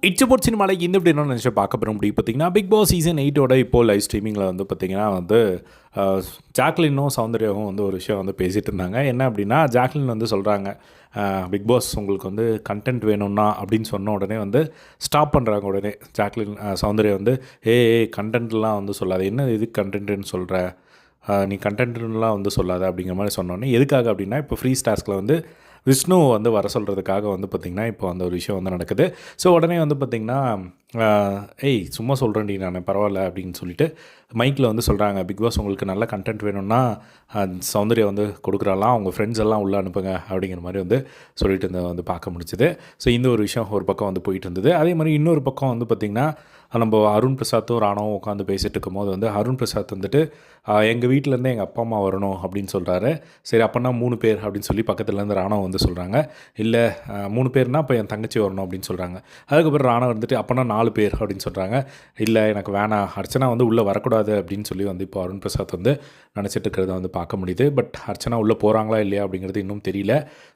It's சினிமாவில் இந்த இப்படி என்ன நினச்சி பார்க்க போகிற முடியும் பார்த்தீங்கன்னா, பிக் பாஸ் சீசன் 8ஓட இப்போது லைவ் ஸ்ட்ரீமிங்கில் வந்து பார்த்திங்கன்னா வந்து ஜாக்லினும் சௌந்தர்யாவும் வந்து ஒரு விஷயம் வந்து பேசிகிட்டு இருந்தாங்க. என்ன அப்படின்னா, ஜாக்லின் வந்து சொல்கிறாங்க, பிக் பாஸ் உங்களுக்கு வந்து கண்டென்ட் வேணும்னா அப்படின்னு சொன்ன உடனே வந்து ஸ்டாப் பண்ணுறாங்க. உடனே ஜாக்லின் சௌந்தர்யா வந்து கண்டென்ட்லாம் வந்து சொல்லாது, என்ன இது கண்டென்ட்டுன்னு சொல்கிற, நீ கண்டென்ட்லாம் வந்து சொல்லாத அப்படிங்கிற மாதிரி சொன்னோன்னே, எதுக்காக அப்படின்னா இப்போ ஃப்ரீ ஸ்டார்ஸ்கில் வந்து விஷ்ணு வந்து வர சொல்கிறதுக்காக வந்து பார்த்திங்கன்னா இப்போ அந்த ஒரு விஷயம் வந்து நடக்குது. ஸோ உடனே வந்து பார்த்திங்கன்னா, சும்மா சொல்கிறேன்டி நான் பரவாயில்ல அப்படின்னு சொல்லிட்டு மைக்கில் வந்து சொல்கிறாங்க, பிக் பாஸ் உங்களுக்கு நல்ல கண்டென்ட் வேணும்னா சௌந்தர்யா வந்து கொடுக்குறாலாம், அவங்க ஃப்ரெண்ட்ஸ் எல்லாம் உள்ளே அனுப்புங்க அப்படிங்கிற மாதிரி வந்து சொல்லிட்டு இருந்த வந்து பார்க்க முடிச்சுது. ஸோ இந்த ஒரு விஷயம் ஒரு பக்கம் வந்து போயிட்டு இருந்தது. அதே மாதிரி இன்னொரு பக்கம் வந்து பார்த்திங்கன்னா, நம்ம அருண் பிரசாத்தும் ராணாவும் உட்காந்து பேசிகிட்டு இருக்கும்போது வந்து அருண் பிரசாத் வந்துட்டு எங்கள் வீட்டிலேருந்து எங்கள் அப்பா அம்மா வரணும் அப்படின்னு சொல்கிறாரு. சரி அப்போனா 3 பேர் அப்படின்னு சொல்லி பக்கத்துலேருந்து ராணா வந்து சொல்கிறாங்க. இல்லை 3 பேர்னால் இப்போ என் தங்கச்சி வரணும் அப்படின்னு சொல்கிறாங்க. அதுக்கப்புறம் ராணா வந்துட்டு அப்போனா 4 பேர் அப்படின்னு சொல்கிறாங்க. இல்லை எனக்கு வேணாம், அர்ச்சனா வந்து உள்ளே வரக்கூடாது அப்படின்னு சொல்லி வந்து இப்போ அருண் பிரசாத் வந்து நினச்சிட்டு இருக்கிறத வந்து பார்க்க முடியுது. பட் அர்ச்சனா உள்ளே போகிறாங்களா இல்லையா அப்படிங்கிறது இன்னும் தெரியல.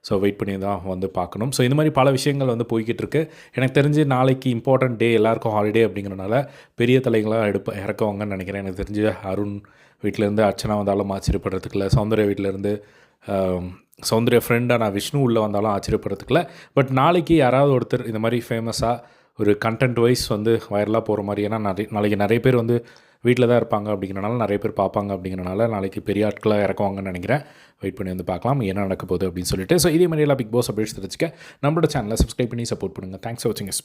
ஸோ வெயிட் பண்ணி தான் வந்து பார்க்கணும். ஸோ இந்த மாதிரி பல விஷயங்கள் வந்து போய்கிட்டு இருக்கு. எனக்கு தெரிஞ்சு நாளைக்கு இம்பார்ட்டன்ட் டே, எல்லாருக்கும் ஹாலிடே அப்படிங்கிறனால பெரிய தலைங்களாக இறக்குவாங்கன்னு நினைக்கிறேன். எனக்கு தெரிஞ்சு அருண் வீட்டிலேருந்து அர்ச்சனா வந்தாலும் ஆச்சரியப்படுறதுக்கு இல்லை, சௌந்தர்யா வீட்டிலேருந்து சௌந்தர்யா ஃப்ரெண்டாக நான் விஷ்ணு உள்ளே வந்தாலும் ஆச்சரியப்படுறதுக்கு இல்லை. பட் நாளைக்கு யாராவது ஒருத்தர் இந்த மாதிரி ஃபேமஸாக ஒரு கண்டென்ட் வைஸ் வந்து வைரலாக போகிற மாதிரி, ஏன்னா நாளைக்கு நிறைய பேர் வந்து வீட்டில் தான் இருப்பாங்க அப்படிங்கிறனால, நிறைய பேர் பார்ப்பாங்க அப்படிங்கிறனால நாளைக்கு பெரிய ஆட்களாக இறக்குவாங்கன்னு நினைக்கிறேன். வெயிட் பண்ணி வந்து பார்க்கலாம் என்ன நடக்க போகுது அப்படின்னு சொல்லிட்டு. ஸோ இதே மாதிரி எல்லாம் பிக் பாஸ் அப்டேட்ஸ் தெரிஞ்சுக்க நம்மளோட சேனலை சப்ஸ்கிரைப் பண்ணி சப்போர்ட் பண்ணுங்கள். தேங்க்ஸ் ஃபார் வாட்சிங். பை.